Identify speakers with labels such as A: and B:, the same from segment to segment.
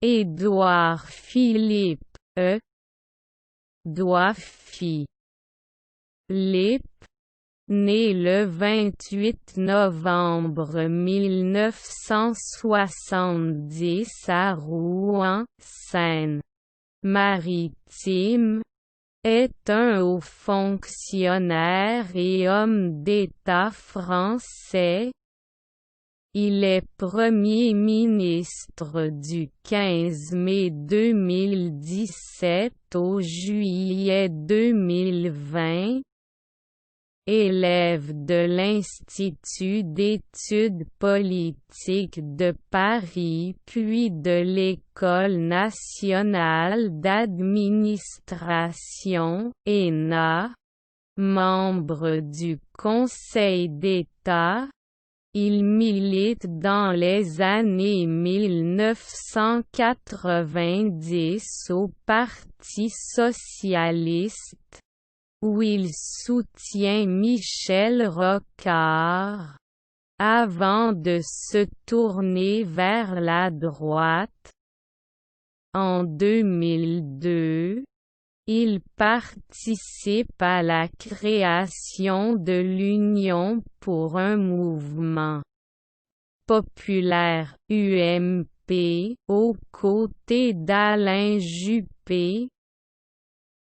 A: Édouard Philippe Doify Lip, né le 28 novembre 1970 à Rouen, Seine-Maritime, est un haut fonctionnaire et homme d'État français. Il est Premier ministre du 15 mai 2017 au juillet 2020. Élève de l'Institut d'études politiques de Paris puis de l'École nationale d'administration (ENA), membre du Conseil d'État. Il milite dans les années 1990 au Parti socialiste, où il soutient Michel Rocard, avant de se tourner vers la droite. En 2002, il participe à la création de l'Union pour un mouvement populaire (UMP) aux côtés d'Alain Juppé,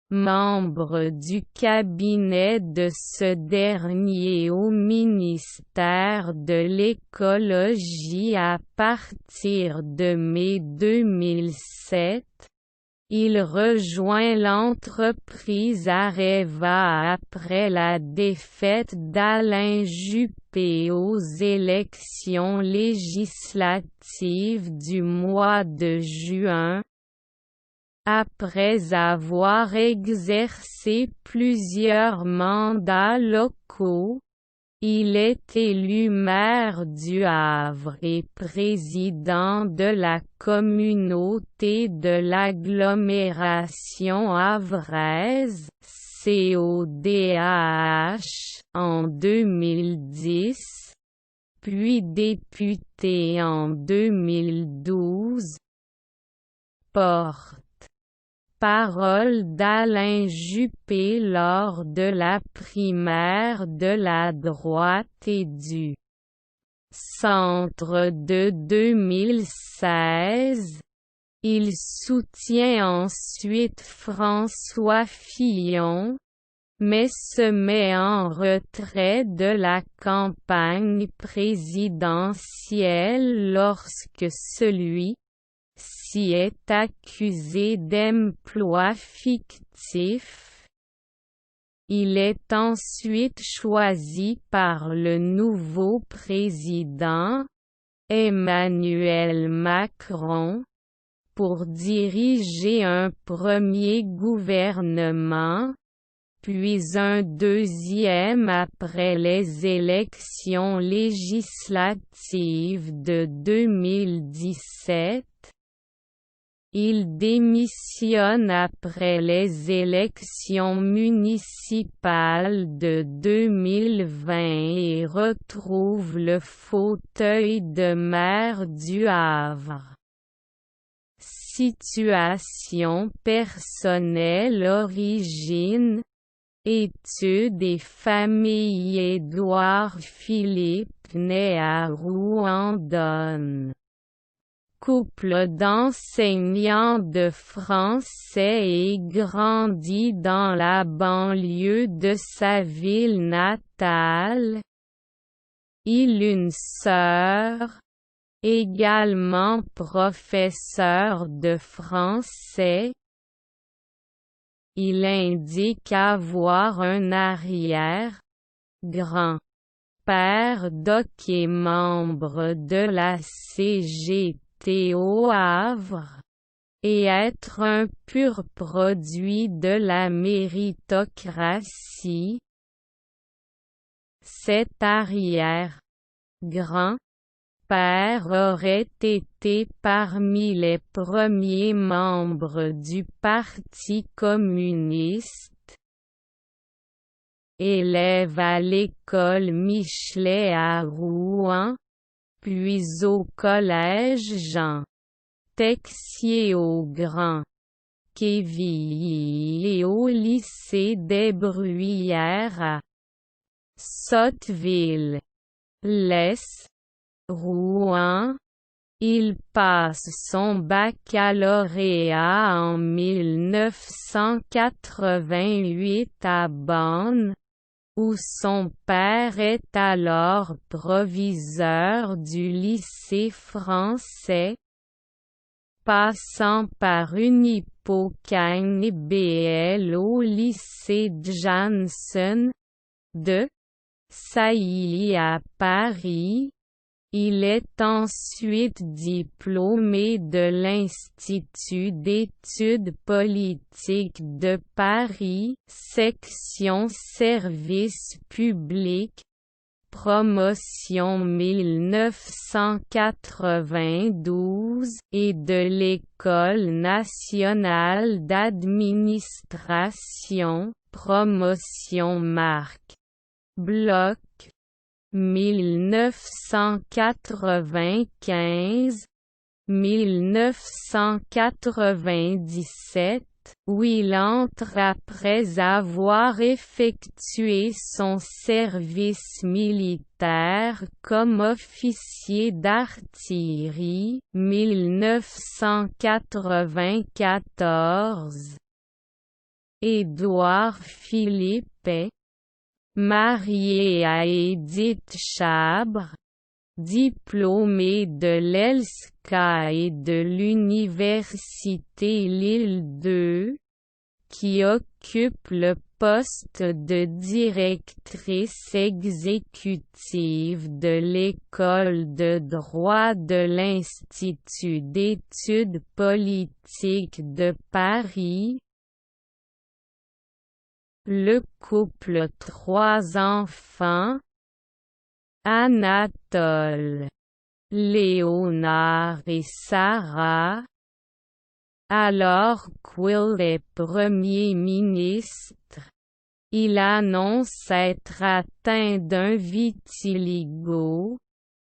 A: membre du cabinet de ce dernier au ministère de l'Écologie à partir de mai 2007. Il rejoint l'entreprise Areva après la défaite d'Alain Juppé aux élections législatives du mois de juin. Après avoir exercé plusieurs mandats locaux, il est élu maire du Havre et président de la communauté de l'agglomération havraise (CODAH) en 2010, puis député en 2012. Porte-parole d'Alain Juppé lors de la primaire de la droite et du centre de 2016. Il soutient ensuite François Fillon, mais se met en retrait de la campagne présidentielle lorsque celui-ci est accusé d'emploi fictif. Il est ensuite choisi par le nouveau président, Emmanuel Macron, pour diriger un premier gouvernement, puis un deuxième après les élections législatives de 2017. Il démissionne après les élections municipales de 2020 et retrouve le fauteuil de maire du Havre. Situation personnelle. Origine, études et famille. Édouard Philippe naît à Rouen-Donne. Couple d'enseignants de français et grandit dans la banlieue de sa ville natale. Il a une sœur, également professeure de français. Il indique avoir un arrière-grand-père d'hockey membre de la CGT au Havre, et être un pur produit de la méritocratie. Cet arrière-grand-père aurait été parmi les premiers membres du Parti communiste. Élève à l'école Michelet à Rouen, puis au collège Jean Texier au Grand Quevilly et au lycée des Bruyères à Sotteville, Lès, Rouen. Il passe son baccalauréat en 1988 à Bonn, où son père est alors proviseur du lycée français, passant par une Hippocagne BL au lycée Janssen de Sailly à Paris. Il est ensuite diplômé de l'Institut d'études politiques de Paris, section service public, promotion 1992, et de l'École nationale d'administration, promotion Marc Bloch. 1995, 1997, où il entre après avoir effectué son service militaire comme officier d'artillerie, 1994. Édouard Philippe est marié à Édith Chabre, diplômé de l'ELSCA et de l'Université Lille 2, qui occupe le poste de directrice exécutive de l'École de droit de l'Institut d'études politiques de Paris. Le couple a 3 enfants, Anatole, Léonard et Sarah. Alors qu'Will est Premier ministre, il annonce être atteint d'un vitiligo,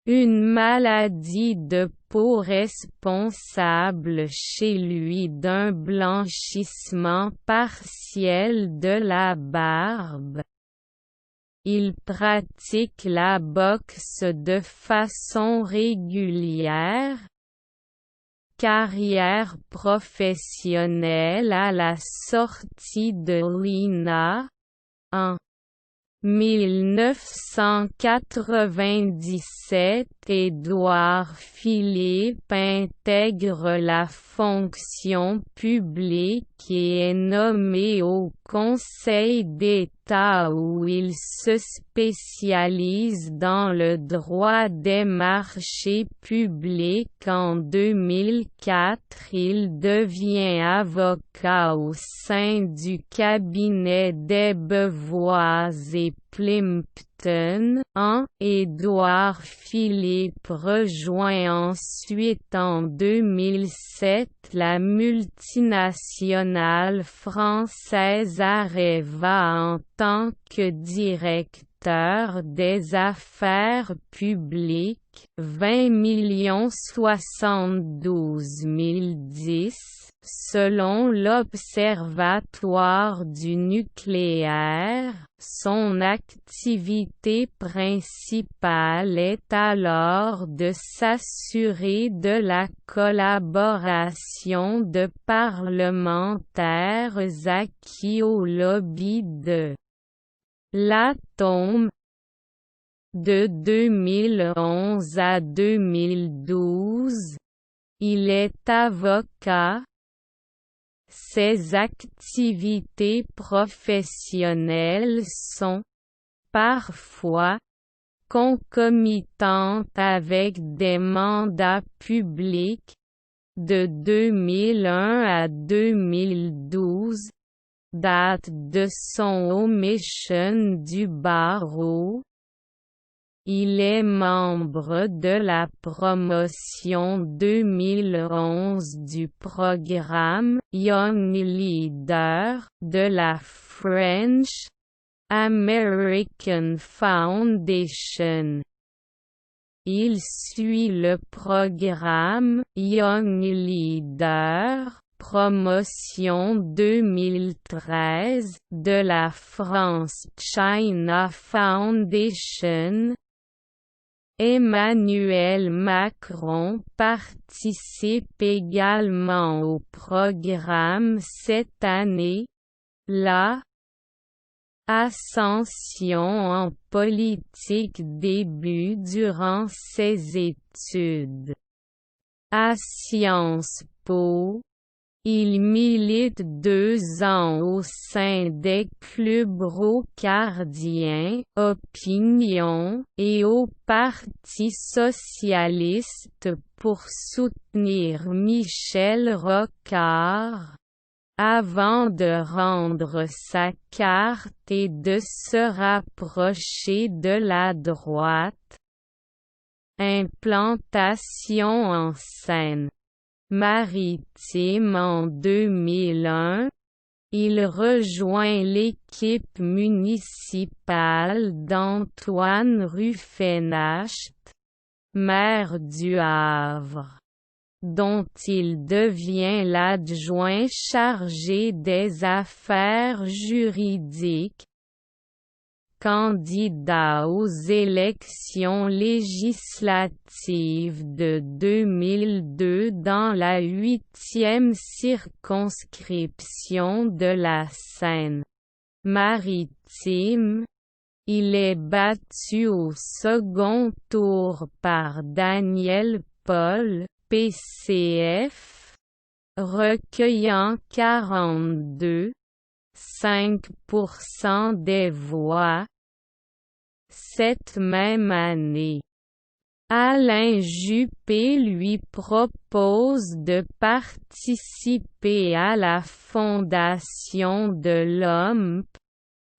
A: une maladie de peau responsable chez lui d'un blanchissement partiel de la barbe. Il pratique la boxe de façon régulière. Carrière professionnelle à la sortie de l'INA, en 1997, Édouard Philippe intègre la fonction publique et est nommé au Conseil d'État où il se spécialise dans le droit des marchés publics. En 2004, il devient avocat au sein du cabinet des Beauvois et Plimpton. Édouard Philippe rejoint ensuite en 2007 la multinationale française Areva en tant que directeur des affaires publiques. 20 072 010, selon l'Observatoire du nucléaire. Son activité principale est alors de s'assurer de la collaboration de parlementaires acquis au lobby de l'atome. De 2011 à 2012, il est avocat. Ses activités professionnelles sont, parfois, concomitantes avec des mandats publics. De 2001 à 2012, date de son omission du barreau. Il est membre de la promotion 2011 du programme Young Leader de la French American Foundation. Il suit le programme Young Leader, promotion 2013 de la France China Foundation. Emmanuel Macron participe également au programme cette année. La ascension en politique débute durant ses études. À Sciences Po, il milite 2 ans au sein des clubs rocardiens, Opinion, et au Parti socialiste pour soutenir Michel Rocard, avant de rendre sa carte et de se rapprocher de la droite. Implantation en Seine-Maritime en 2001, il rejoint l'équipe municipale d'Antoine Ruffenacht, maire du Havre, dont il devient l'adjoint chargé des affaires juridiques. Candidat aux élections législatives de 2002 dans la 8e circonscription de la Seine-Maritime, il est battu au second tour par Daniel Paul, PCF, recueillant 42,5% des voix. Cette même année, Alain Juppé lui propose de participer à la fondation de l'OMP,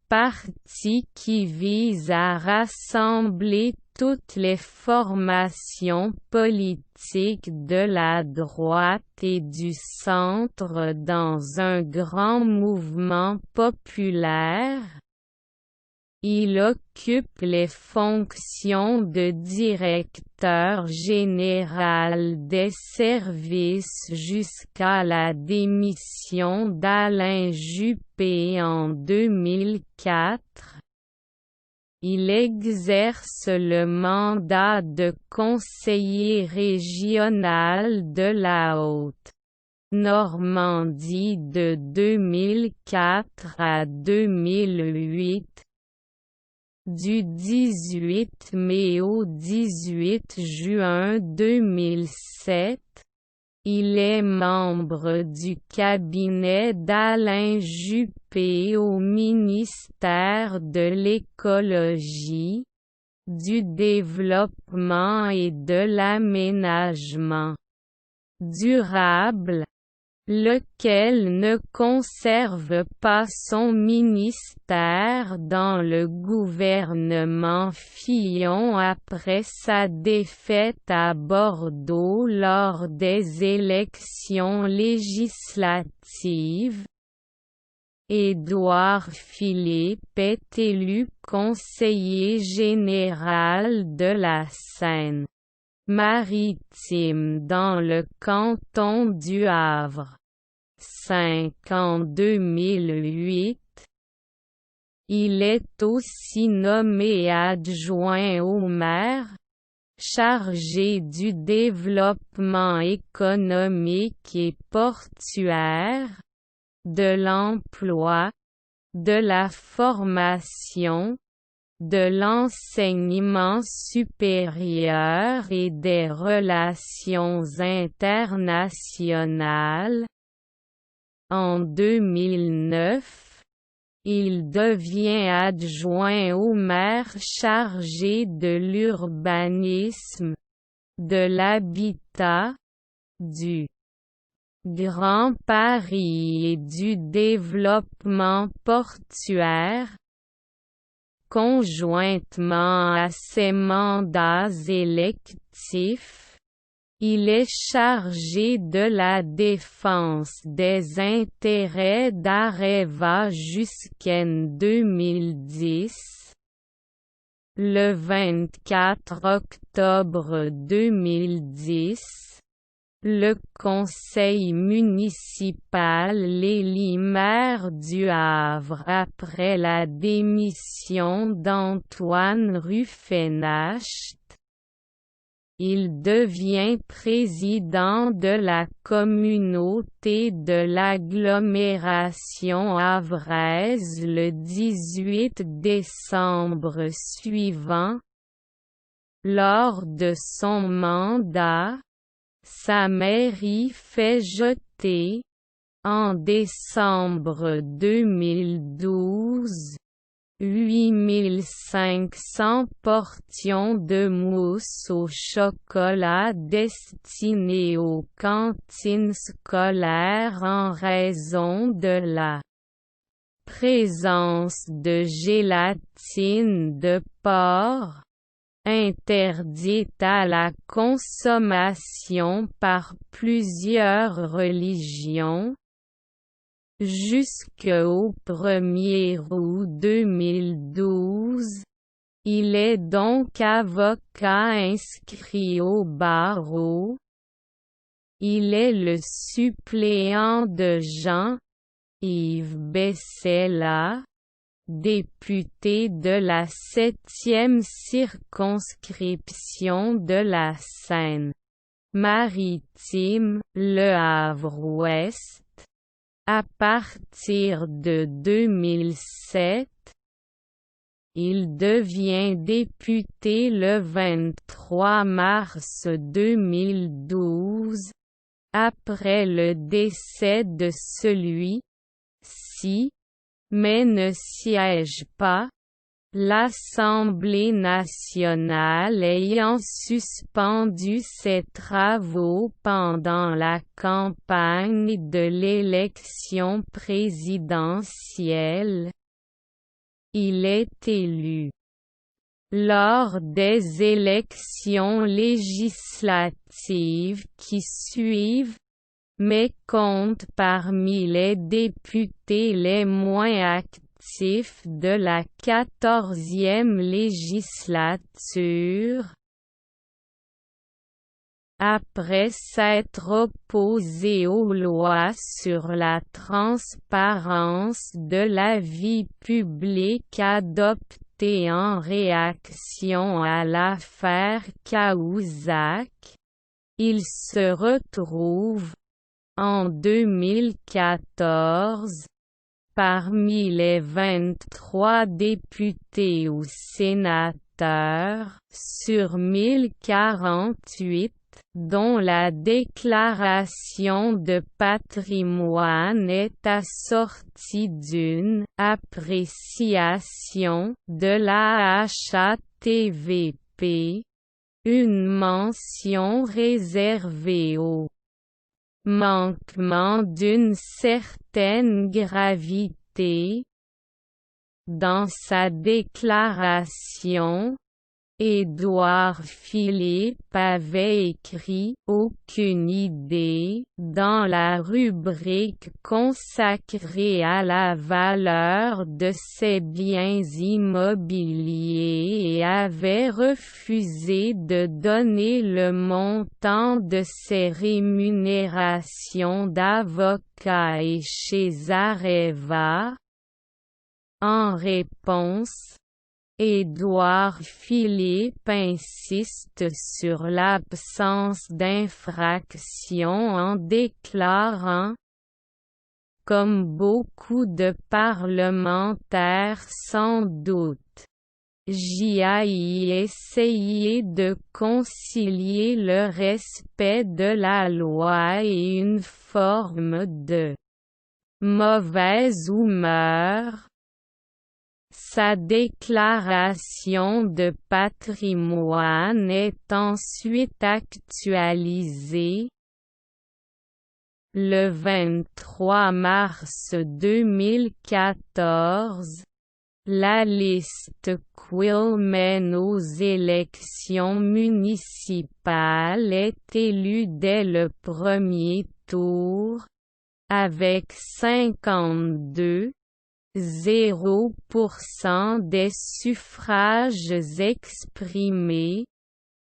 A: parti qui vise à rassembler toutes les formations politiques de la droite et du centre dans un grand mouvement populaire. Il occupe les fonctions de directeur général des services jusqu'à la démission d'Alain Juppé en 2004. Il exerce le mandat de conseiller régional de la Haute-Normandie de 2004 à 2008. Du 18 mai au 18 juin 2007, il est membre du cabinet d'Alain Juppé au ministère de l'Écologie, du Développement et de l'Aménagement durable, lequel ne conserve pas son ministère dans le gouvernement Fillon après sa défaite à Bordeaux lors des élections législatives. Édouard Philippe est élu conseiller général de la Seine-Maritime dans le canton du Havre. 5 en 2008. Il est aussi nommé adjoint au maire, chargé du développement économique et portuaire, de l'emploi, de la formation, de l'enseignement supérieur et des relations internationales. En 2009, il devient adjoint au maire chargé de l'urbanisme, de l'habitat, du Grand Paris et du développement portuaire. Conjointement à ses mandats électifs, il est chargé de la défense des intérêts d'Areva jusqu'en 2010. Le 24 octobre 2010, le conseil municipal l'élit maire du Havre après la démission d'Antoine Ruffenacht. Il devient président de la communauté de l'agglomération havraise le 18 décembre suivant. Lors de son mandat, sa mairie fait jeter, en décembre 2012, 8500 portions de mousse au chocolat destinées aux cantines scolaires en raison de la présence de gélatine de porc, interdite à la consommation par plusieurs religions. Jusqu'au 1er août 2012, il est donc avocat inscrit au barreau. Il est le suppléant de Jean-Yves Bessella, député de la 7e circonscription de la Seine-Maritime, Le Havre-Ouest. À partir de 2007, il devient député le 23 mars 2012, après le décès de celui-ci, mais ne siège pas, l'Assemblée nationale ayant suspendu ses travaux pendant la campagne de l'élection présidentielle. Il est élu lors des élections législatives qui suivent, mais compte parmi les députés les moins actifs de la 14e législature. Après s'être opposé aux lois sur la transparence de la vie publique adoptées en réaction à l'affaire Cahuzac, il se retrouve, en 2014, parmi les 23 députés ou sénateurs, sur 1048, dont la déclaration de patrimoine est assortie d'une appréciation de la HATVP, une mention réservée aux manquements d'une certaine gravité. Dans sa déclaration, Édouard Philippe avait écrit « Aucune idée » dans la rubrique consacrée à la valeur de ses biens immobiliers et avait refusé de donner le montant de ses rémunérations d'avocat et chez Areva. En réponse, Édouard Philippe insiste sur l'absence d'infraction en déclarant « Comme beaucoup de parlementaires sans doute, j'y ai essayé de concilier le respect de la loi et une forme de mauvaise humeur ». Sa déclaration de patrimoine est ensuite actualisée. Le 23 mars 2014, la liste Quill mène aux élections municipales est élue dès le premier tour, avec 52 0% des suffrages exprimés,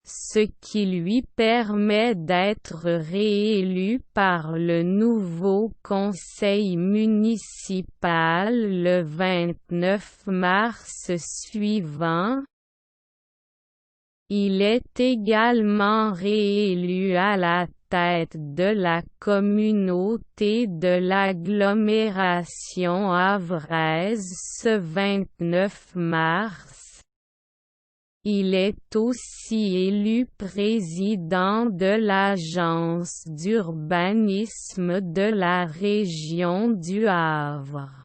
A: ce qui lui permet d'être réélu par le nouveau conseil municipal le 29 mars suivant. Il est également réélu à la tête de la communauté de l'agglomération havraise ce 29 mars. Il est aussi élu président de l'agence d'urbanisme de la région du Havre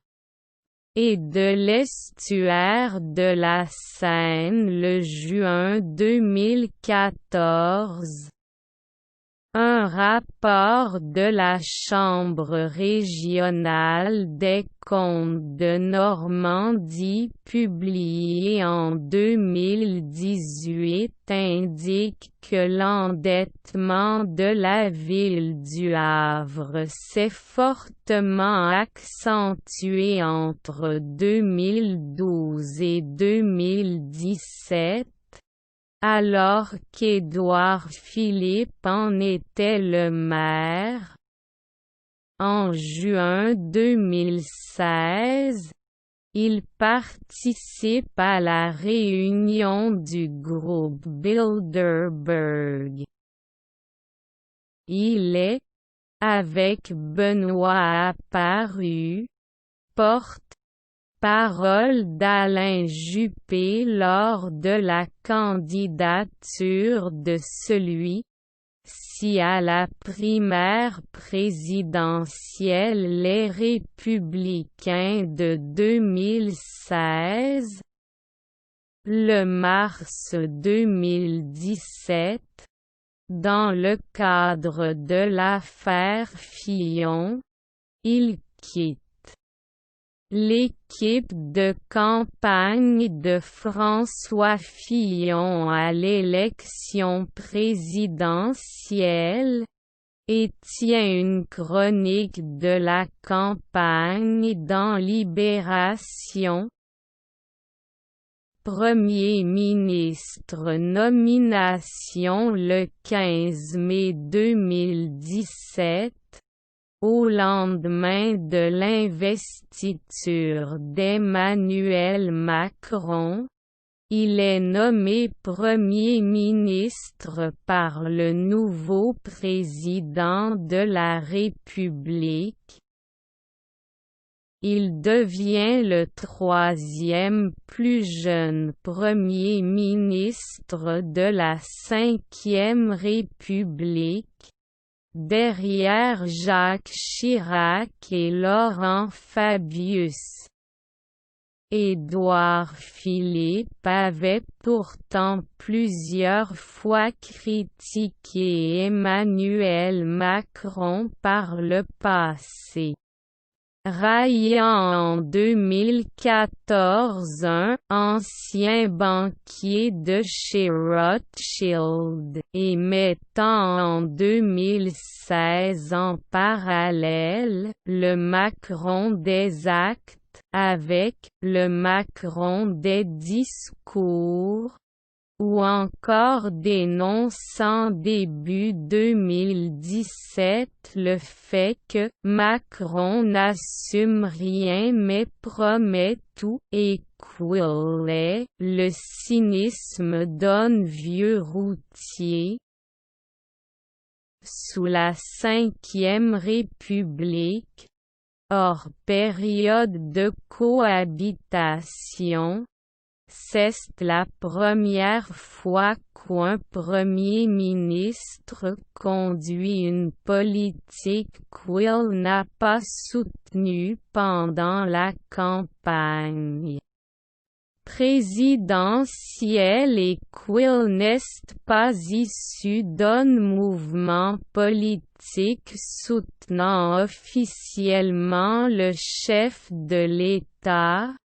A: et de l'estuaire de la Seine le juin 2014. Un rapport de la Chambre régionale des comptes de Normandie publié en 2018 indique que l'endettement de la ville du Havre s'est fortement accentué entre 2012 et 2017. Alors qu'Édouard Philippe en était le maire. En juin 2016, il participe à la réunion du groupe Bilderberg. Il est, avec Benoît Apparu, porte-parole d'Alain Juppé lors de la candidature de celui-ci à la primaire présidentielle Les Républicains de 2016. Le mars 2017, dans le cadre de l'affaire Fillon, il quitte l'équipe de campagne de François Fillon à l'élection présidentielle, et tient une chronique de la campagne dans Libération. Premier ministre nomination le 15 mai 2017. Au lendemain de l'investiture d'Emmanuel Macron, il est nommé Premier ministre par le nouveau président de la République. Il devient le troisième plus jeune Premier ministre de la Ve République, derrière Jacques Chirac et Laurent Fabius. Édouard Philippe avait pourtant plusieurs fois critiqué Emmanuel Macron par le passé, raillant en 2014 un ancien banquier de chez Rothschild et mettant en 2016 en parallèle le Macron des actes avec le Macron des discours, ou encore dénonçant début 2017 le fait que Macron n'assume rien mais promet tout et qu'il est le cynisme d'un vieux routier. Sous la Ve République, hors période de cohabitation, c'est la première fois qu'un Premier ministre conduit une politique qu'il n'a pas soutenue pendant la campagne présidentielle et qu'il n'est pas issu d'un mouvement politique soutenant officiellement le chef de l'État.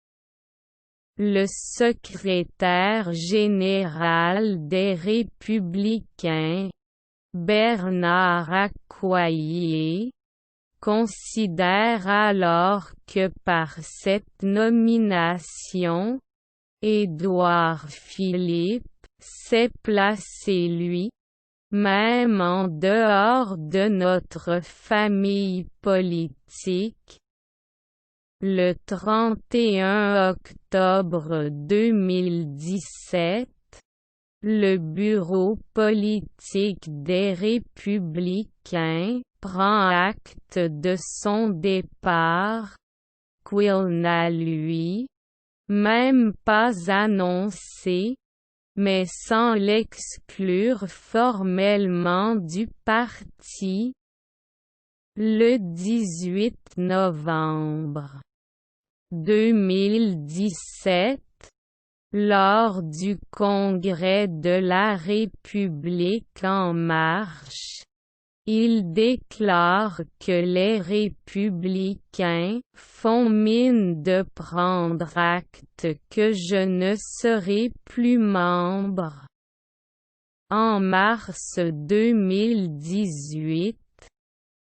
A: Le secrétaire général des Républicains, Bernard Accoyer, considère alors que par cette nomination, Édouard Philippe s'est placé lui-même en dehors de notre famille politique. Le 31 octobre 2017, le bureau politique des Républicains prend acte de son départ, qu'il n'a lui-même pas annoncé, mais sans l'exclure formellement du parti. Le 18 novembre 2017, lors du congrès de la République en marche, il déclare que les Républicains font mine de prendre acte que je ne serai plus membre. En mars 2018,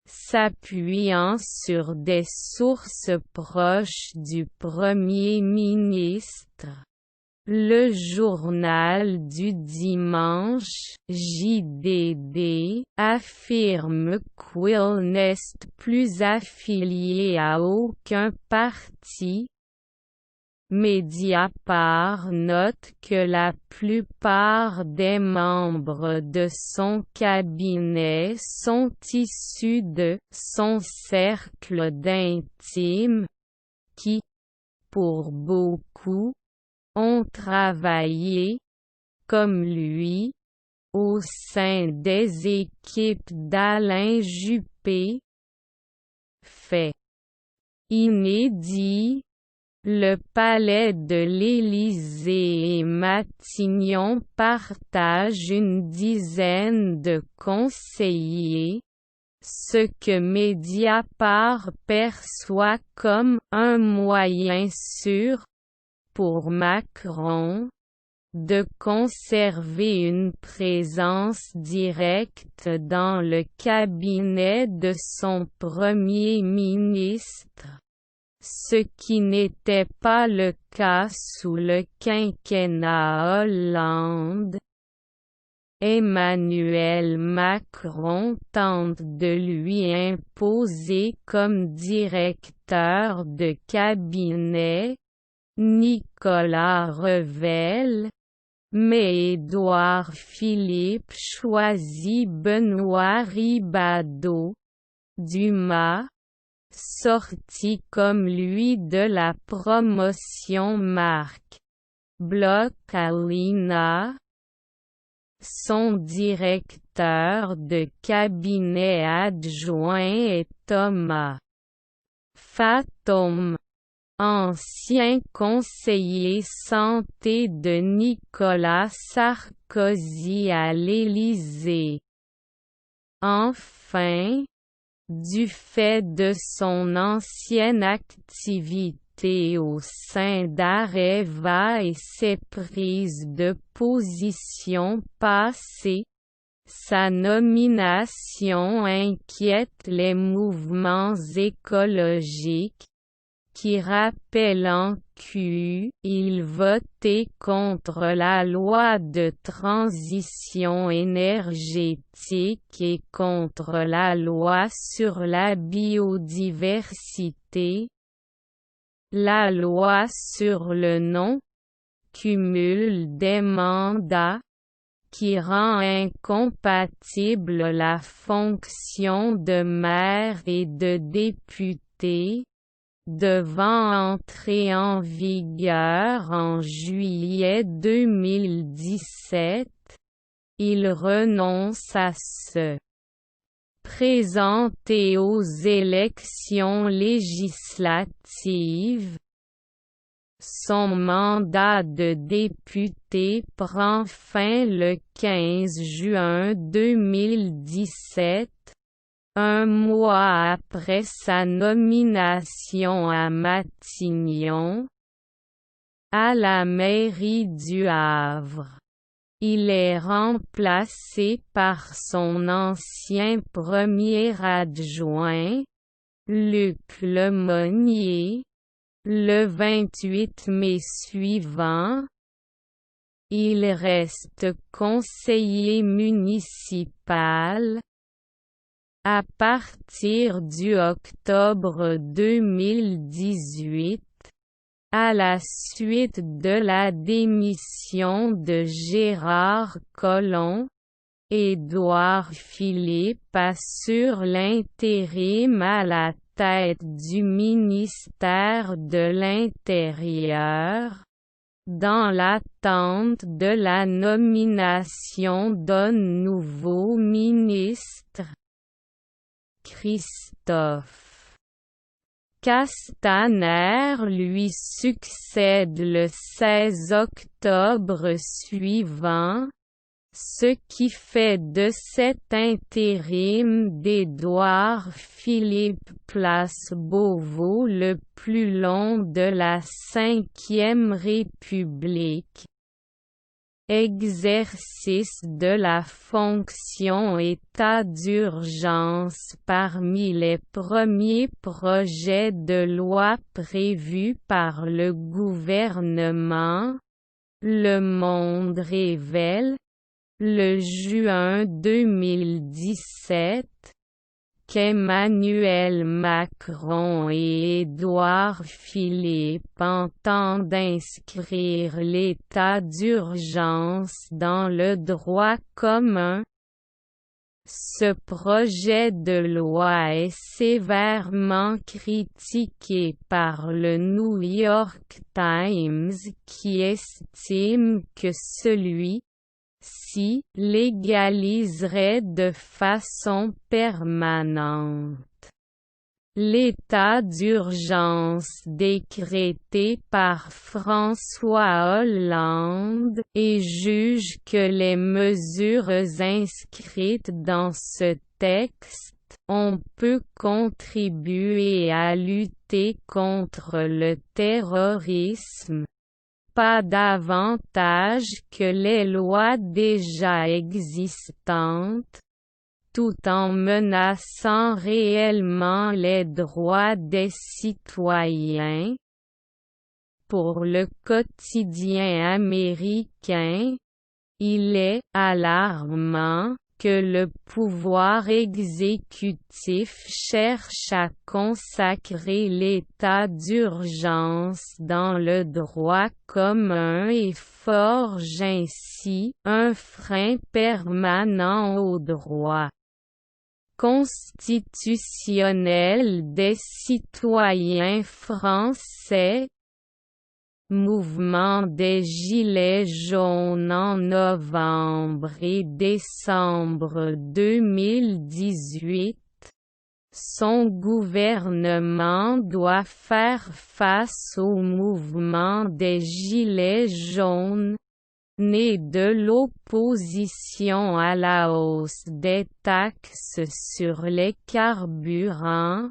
A: s'appuyant sur des sources proches du Premier ministre, le journal du dimanche, JDD, affirme qu'il n'est plus affilié à aucun parti. Mediapart note que la plupart des membres de son cabinet sont issus de son cercle d'intimes, qui, pour beaucoup, ont travaillé, comme lui, au sein des équipes d'Alain Juppé. Fait inédit, le palais de l'Élysée et Matignon partagent une dizaine de conseillers, ce que Mediapart perçoit comme un moyen sûr, pour Macron, de conserver une présence directe dans le cabinet de son Premier ministre, ce qui n'était pas le cas sous le quinquennat Hollande. Emmanuel Macron tente de lui imposer comme directeur de cabinet Nicolas Revel, mais Édouard Philippe choisit Benoît Ribadeau, Dumas, sorti comme lui de la promotion Marc Bloch à l'INA. Son directeur de cabinet adjoint est Thomas Fatome, ancien conseiller santé de Nicolas Sarkozy à l'Élysée. Enfin, du fait de son ancienne activité au sein d'Areva et ses prises de position passées, sa nomination inquiète les mouvements écologiques, qui rappellent en Q, il votait contre la loi de transition énergétique et contre la loi sur la biodiversité. La loi sur le non-cumul des mandats, qui rend incompatible la fonction de maire et de député, devant entrer en vigueur en juillet 2017, il renonce à se présenter aux élections législatives. Son mandat de député prend fin le 15 juin 2017. Un mois après sa nomination à Matignon, à la mairie du Havre, il est remplacé par son ancien premier adjoint, Luc Lemonnier, le 28 mai suivant. Il reste conseiller municipal. À partir du octobre 2018, à la suite de la démission de Gérard Collomb, Édouard Philippe assure l'intérim à la tête du ministère de l'Intérieur, dans l'attente de la nomination d'un nouveau ministre. Christophe Castaner lui succède le 16 octobre suivant, ce qui fait de cet intérim d'Édouard Philippe Place Beauvau le plus long de la Ve République. Exercice de la fonction état d'urgence parmi les premiers projets de loi prévus par le gouvernement. Le Monde révèle, le juin 2017, qu'Emmanuel Macron et Édouard Philippe entendent inscrire l'état d'urgence dans le droit commun. Ce projet de loi est sévèrement critiqué par le New York Times qui estime que celui-ci légaliserait de façon permanente l'état d'urgence décrété par François Hollande et juge que les mesures inscrites dans ce texte ont peu contribué à lutter contre le terrorisme, pas davantage que les lois déjà existantes, tout en menaçant réellement les droits des citoyens. Pour le quotidien américain, il est alarmant que le pouvoir exécutif cherche à consacrer l'état d'urgence dans le droit commun et forge ainsi un frein permanent au droit constitutionnel des citoyens français. Mouvement des Gilets jaunes en novembre et décembre 2018. Son gouvernement doit faire face au mouvement des Gilets jaunes, né de l'opposition à la hausse des taxes sur les carburants.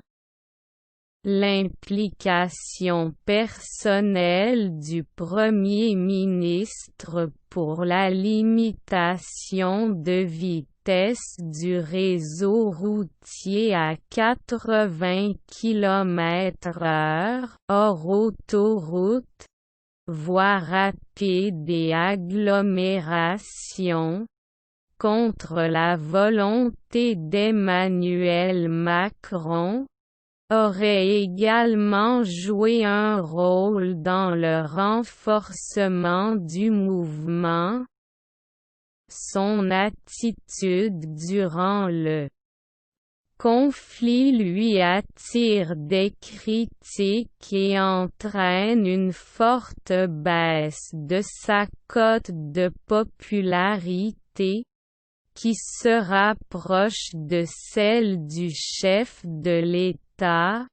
A: L'implication personnelle du Premier ministre pour la limitation de vitesse du réseau routier à 80 km/h, hors autoroute, voies rapides et agglomérations, contre la volonté d'Emmanuel Macron, aurait également joué un rôle dans le renforcement du mouvement. Son attitude durant le conflit lui attire des critiques et entraîne une forte baisse de sa cote de popularité, qui se rapproche de celle du chef de l'État.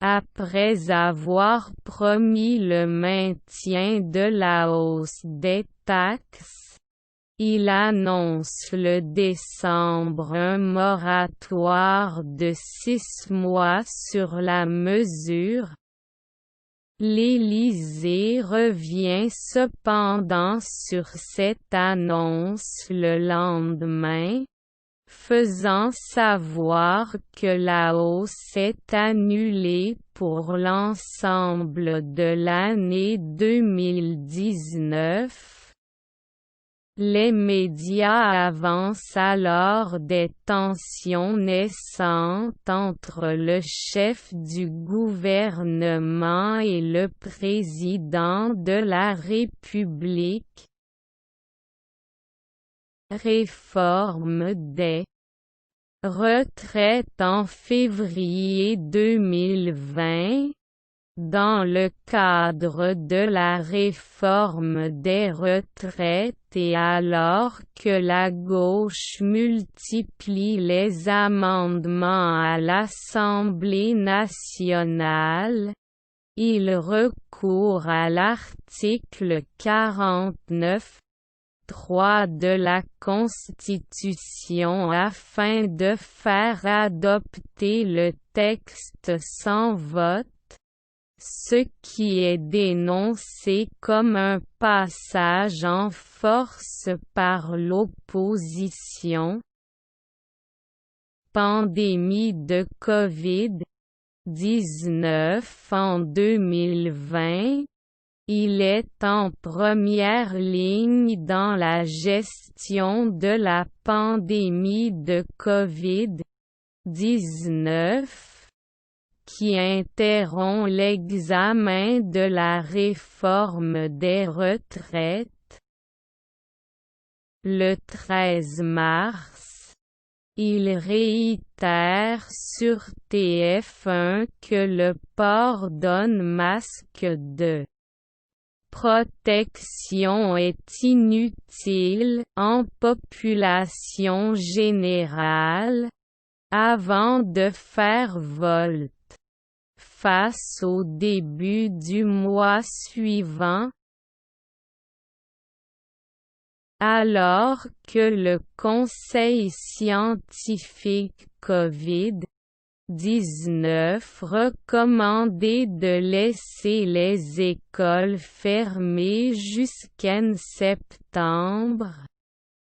A: Après avoir promis le maintien de la hausse des taxes, il annonce le décembre un moratoire de 6 mois sur la mesure. L'Élysée revient cependant sur cette annonce le lendemain, faisant savoir que la hausse est annulée pour l'ensemble de l'année 2019. Les médias avancent alors des tensions naissantes entre le chef du gouvernement et le président de la République. Réforme des retraites en février 2020. Dans le cadre de la réforme des retraites et alors que la gauche multiplie les amendements à l'Assemblée nationale, il recourt à l'article 49.3 de la Constitution afin de faire adopter le texte sans vote, ce qui est dénoncé comme un passage en force par l'opposition. Pandémie de Covid-19 en 2020. Il est en première ligne dans la gestion de la pandémie de Covid-19. Qui interrompt l'examen de la réforme des retraites. Le 13 mars, il réitère sur TF1 que le port d'un masque de protection est inutile en population générale, avant de faire volte. Face au début du mois suivant, alors que le Conseil scientifique Covid-19 recommandait de laisser les écoles fermées jusqu'en septembre,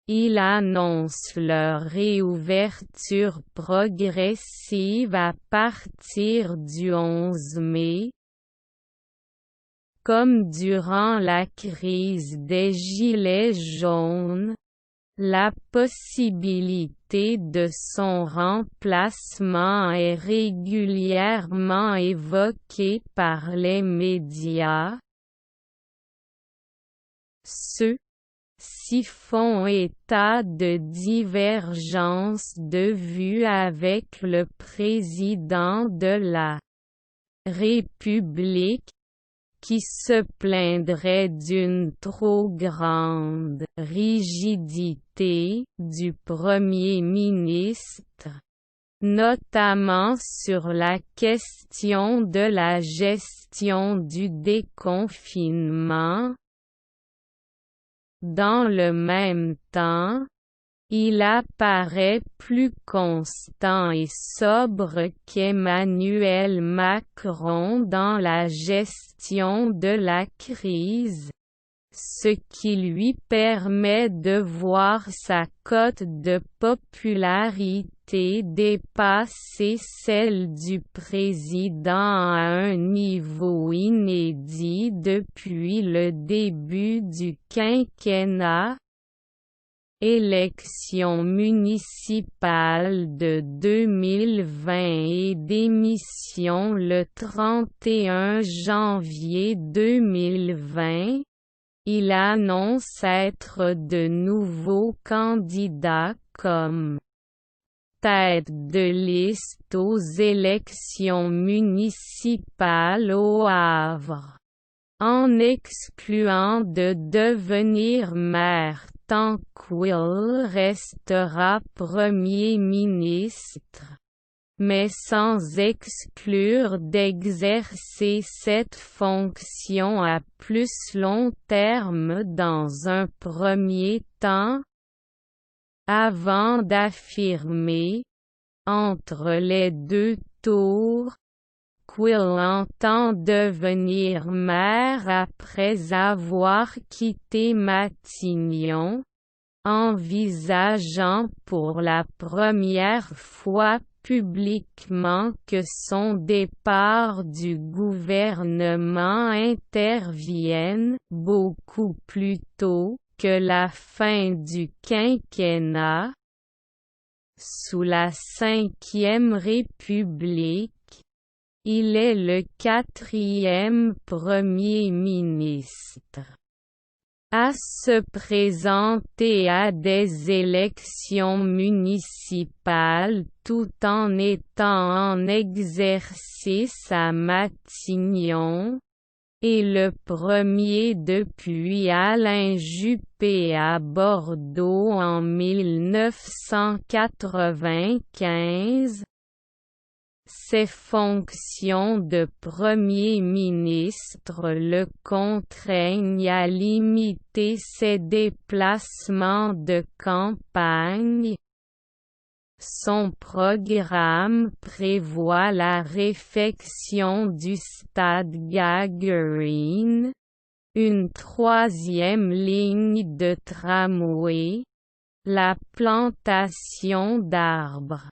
A: il annonce leur réouverture progressive à partir du 11 mai. Comme durant la crise des Gilets jaunes, la possibilité de son remplacement est régulièrement évoquée par les médias. Ceux-ci font état de divergences de vues avec le président de la République, qui se plaindrait d'une trop grande rigidité du Premier ministre, notamment sur la question de la gestion du déconfinement. Dans le même temps, il apparaît plus constant et sobre qu'Emmanuel Macron dans la gestion de la crise, ce qui lui permet de voir sa cote de popularité dépasser celle du président à un niveau inédit depuis le début du quinquennat. Élections municipales de 2020 et démission le 31 janvier 2020. Il annonce être de nouveau candidat comme tête de liste aux élections municipales au Havre, en excluant de devenir maire tant qu'il restera Premier ministre, mais sans exclure d'exercer cette fonction à plus long terme dans un premier temps, avant d'affirmer, entre les deux tours, qu'il entend devenir maire après avoir quitté Matignon. envisageant pour la première fois publiquement que son départ du gouvernement intervienne beaucoup plus tôt que la fin du quinquennat. Sous la Cinquième République, il est le quatrième Premier ministre à se présenter à des élections municipales tout en étant en exercice à Matignon, et le premier depuis Alain Juppé à Bordeaux en 1995. Ses fonctions de Premier ministre le contraignent à limiter ses déplacements de campagne. Son programme prévoit la réfection du stade Gagarine, une troisième ligne de tramway, la plantation d'arbres,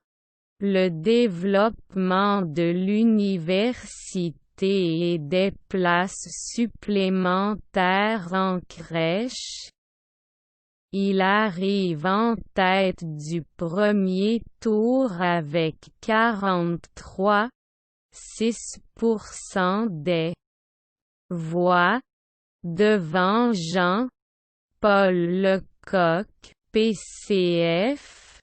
A: le développement de l'université et des places supplémentaires en crèche. Il arrive en tête du premier tour avec 43,6% des voix, devant Jean-Paul Lecoq, PCF,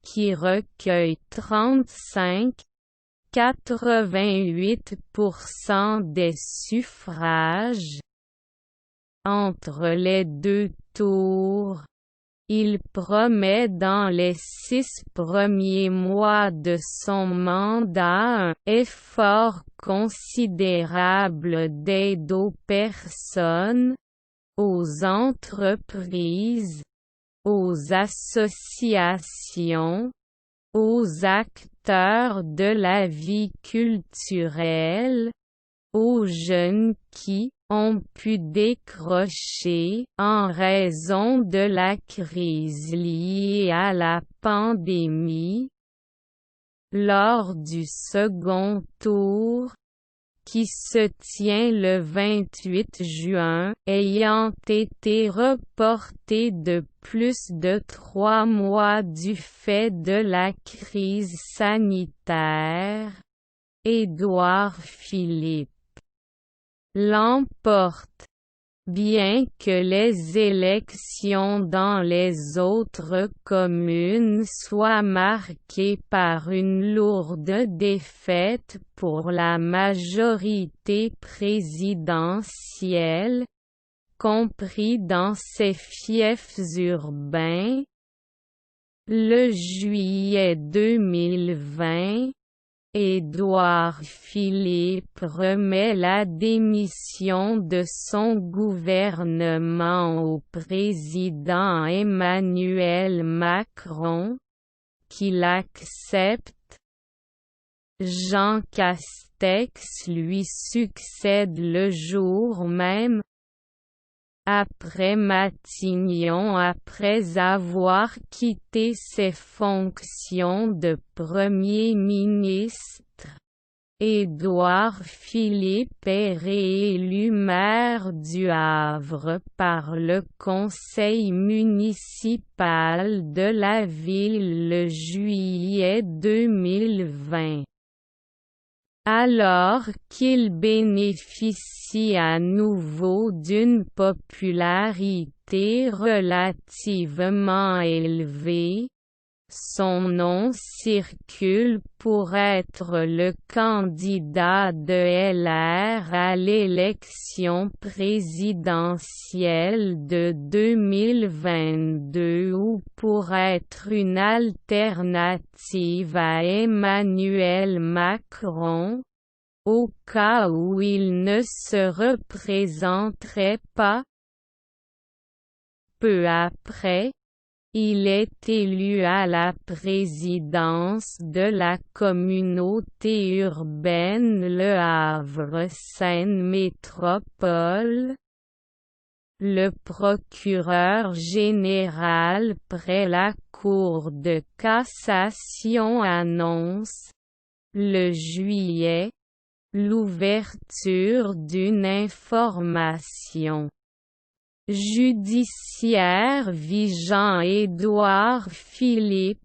A: qui recueille 35,88% des suffrages. Entre les deux tours, il promet dans les 6 premiers mois de son mandat un effort considérable d'aide aux personnes, aux entreprises, aux associations, aux acteurs de la vie culturelle, aux jeunes qui ont pu décrocher en raison de la crise liée à la pandémie. Lors du second tour, qui se tient le 28 juin, ayant été reporté de plus de 3 mois du fait de la crise sanitaire, Édouard Philippe l'emporte. Bien que les élections dans les autres communes soient marquées par une lourde défaite pour la majorité présidentielle, compris dans ses fiefs urbains, le juillet 2020, Édouard Philippe remet la démission de son gouvernement au président Emmanuel Macron, qui l'accepte. Jean Castex lui succède le jour même, après Matignon. Après avoir quitté ses fonctions de Premier ministre, Édouard Philippe est réélu maire du Havre par le conseil municipal de la ville le juillet 2020. Alors qu'il bénéficie à nouveau d'une popularité relativement élevée, son nom circule pour être le candidat de LR à l'élection présidentielle de 2022 ou pour être une alternative à Emmanuel Macron, au cas où il ne se représenterait pas. Peu après, il est élu à la présidence de la communauté urbaine Le Havre Seine Métropole. Le procureur général près la Cour de cassation annonce, le juillet, l'ouverture d'une information judiciaire visant Édouard Philippe,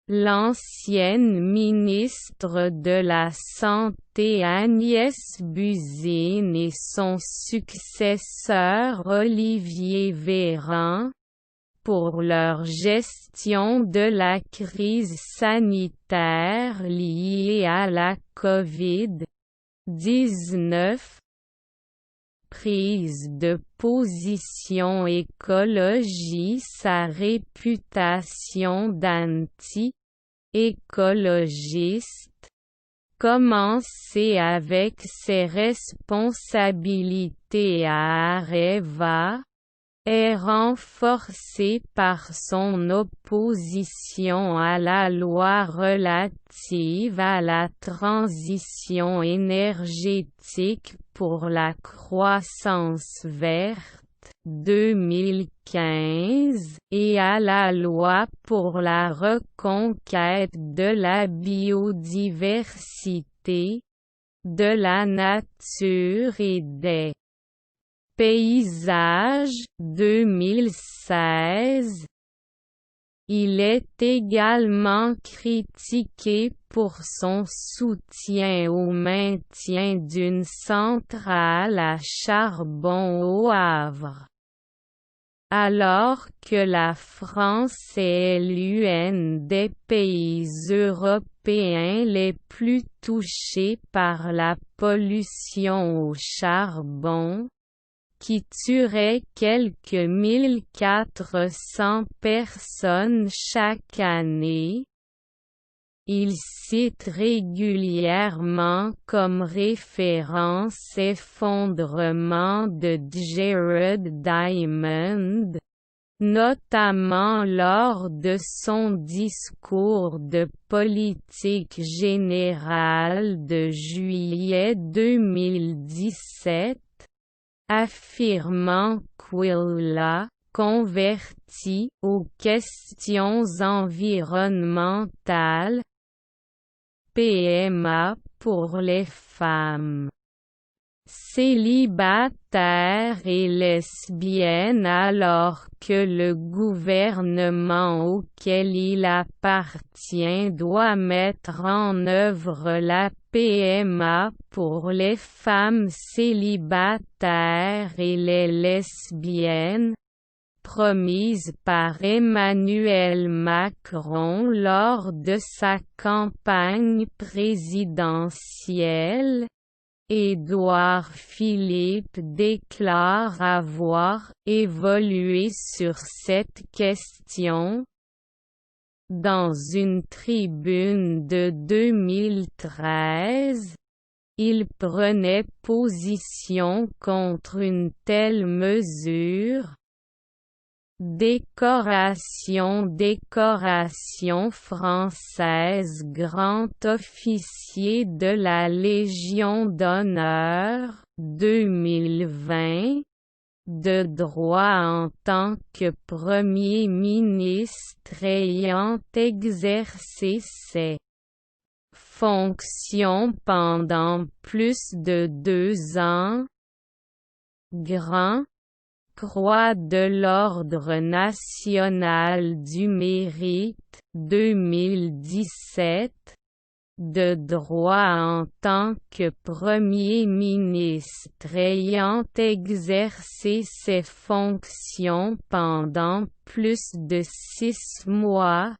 A: l'ancienne ministre de la Santé Agnès Buzyn et son successeur Olivier Véran, pour leur gestion de la crise sanitaire liée à la COVID-19. Prise de position écologie. Sa réputation d'anti-écologiste, commencée avec ses responsabilités à Areva, est renforcée par son opposition à la loi relative à la transition énergétique pour la croissance verte, 2015, et à la loi pour la reconquête de la biodiversité, de la nature et des paysages, 2016. Il est également critiqué pour son soutien au maintien d'une centrale à charbon au Havre. Alors que la France est l'une des pays européens les plus touchés par la pollution au charbon, qui tuerait quelques 1400 personnes chaque année, il cite régulièrement comme référence l'effondrement de Jared Diamond, notamment lors de son discours de politique générale de juillet 2017, affirmant qu'il l'a converti aux questions environnementales, PMA pour les femmes célibataires et lesbiennes, alors que le gouvernement auquel il appartient doit mettre en œuvre la PMA pour les femmes célibataires et les lesbiennes, promise par Emmanuel Macron lors de sa campagne présidentielle. Édouard Philippe déclare avoir évolué sur cette question. Dans une tribune de 2013, il prenait position contre une telle mesure. Décoration française. Grand officier de la Légion d'honneur, 2020, de droit en tant que Premier ministre ayant exercé ses fonctions pendant plus de 2 ans. Grand Croix de l'Ordre national du mérite, 2017, de droit en tant que Premier ministre ayant exercé ses fonctions pendant plus de 6 mois.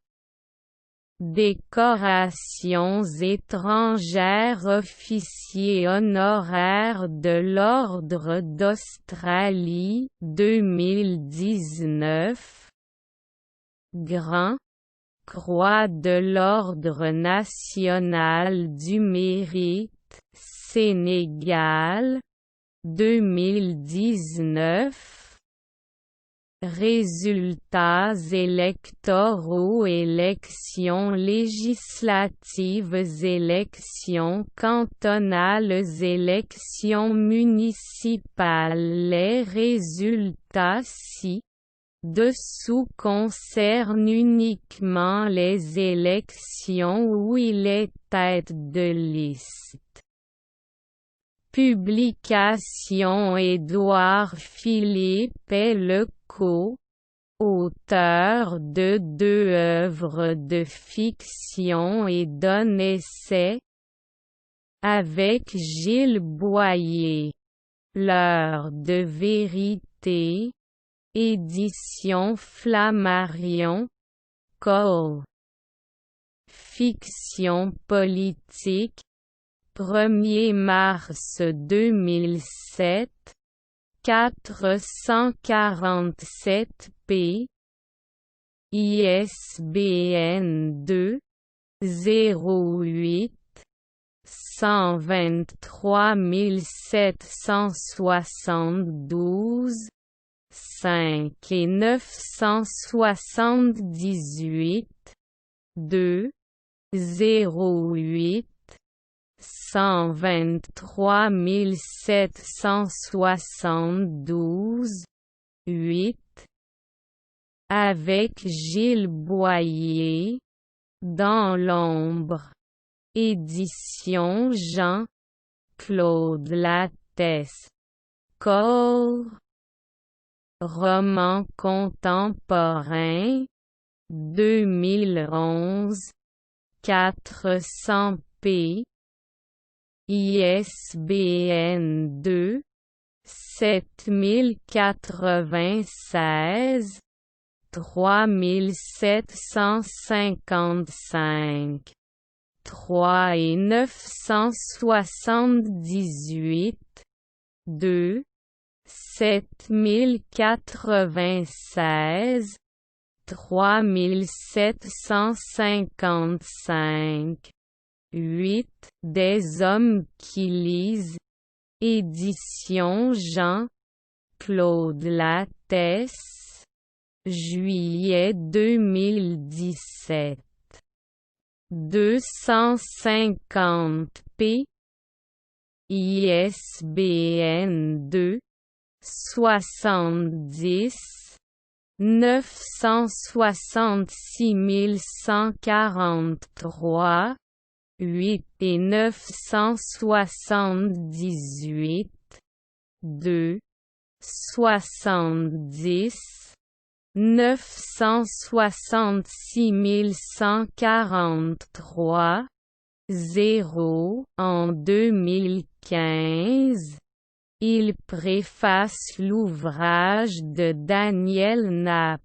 A: Décorations étrangères. Officier honoraire de l'Ordre d'Australie, 2019. Grand Croix de l'Ordre national du mérite, Sénégal, 2019. Résultats électoraux. Élections législatives. Élections cantonales. Élections municipales. Les résultats ci-dessous concernent uniquement les élections où il est tête de liste. Publication. Édouard Philippe est le co-auteur de 2 œuvres de fiction et d'un essai avec Gilles Boyer. L'heure de vérité. Éditions Flammarion. Col. Fiction politique. 1er mars 2007. 447 p. ISBN 2 08 123 772 5 et 978 2 08 123 772 8 avec Gilles Boyer. Dans l'ombre. Édition Jean-Claude Lattès. Col. Roman contemporain. 2011. 400 p. ISBN 2 7096 3755 3 et 978 2 7096 3755 8 Des hommes qui lisent. Édition Jean-Claude Lattès. Juillet 2017. 250 p. ISBN 2 70 966 143 8 et 978 2 70 966 143 0. En 2015, il préface l'ouvrage de Daniel Knapp,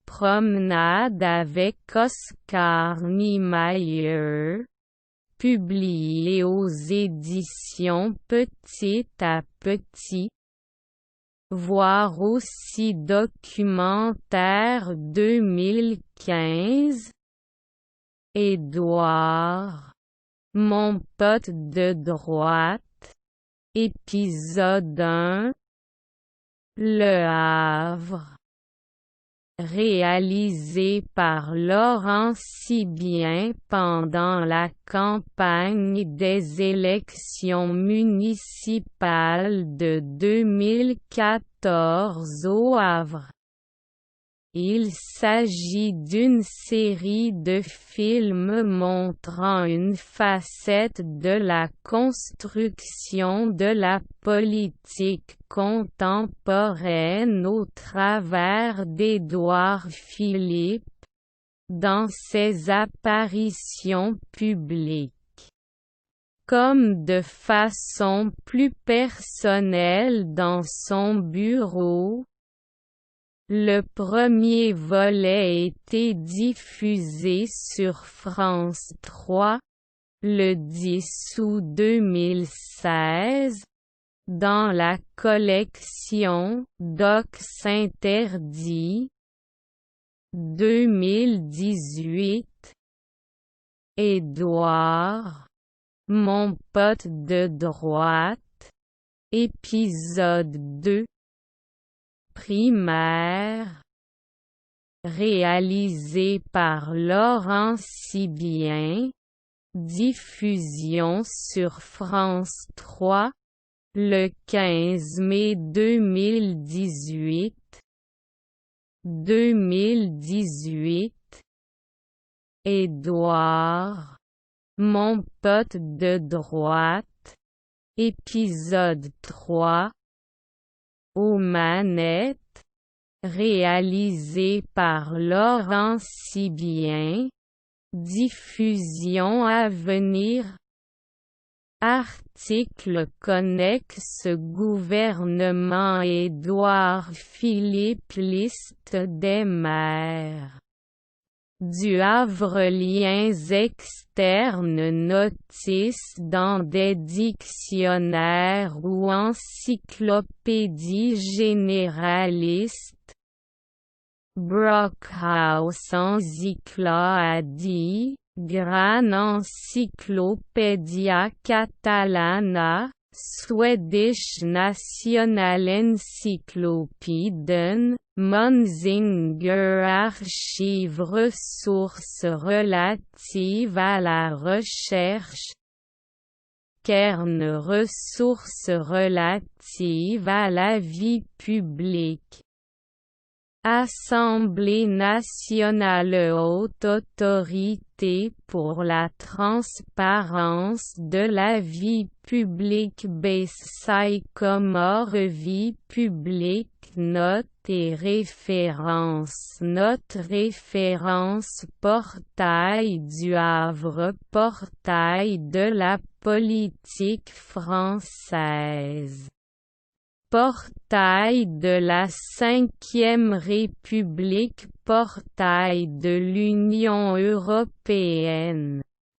A: Promenade avec Oscar Niemeyer, publié aux éditions Petit à Petit. Voir aussi documentaire 2015. Édouard, mon pote de droite. Épisode 1. Le Havre. Réalisé par Laurent Sibien pendant la campagne des élections municipales de 2014 au Havre. Il s'agit d'une série de films montrant une facette de la construction de la politique contemporaine au travers d'Édouard Philippe, dans ses apparitions publiques. Comme de façon plus personnelle dans son bureau. Le premier volet a été diffusé sur France 3, le 10 août 2016, dans la collection Docs interdits 2018. Édouard, mon pote de droite, épisode 2. primaire, réalisé par Laurent Sibien, diffusion sur France 3, le 15 mai 2018. 2018. Édouard, mon pote de droite, épisode 3. Aux manettes, réalisé par Laurent Sibien, diffusion à venir. Article connexe gouvernement Édouard Philippe liste des maires du Havre liens externes notices dans des dictionnaires ou encyclopédies généralistes. Brockhaus Encyclopädie, Gran Encyclopedia Catalana, Swedish Nationalencyklopeden, Munzinger Archives ressources relatives à la recherche, Kern ressources relatives à la vie publique. Assemblée nationale haute autorité pour la transparence de la vie publique Baisse Comores vie publique Notes et références Notes références Portail du Havre Portail de la politique française Portail de la Cinquième République Portail de l'Union européenne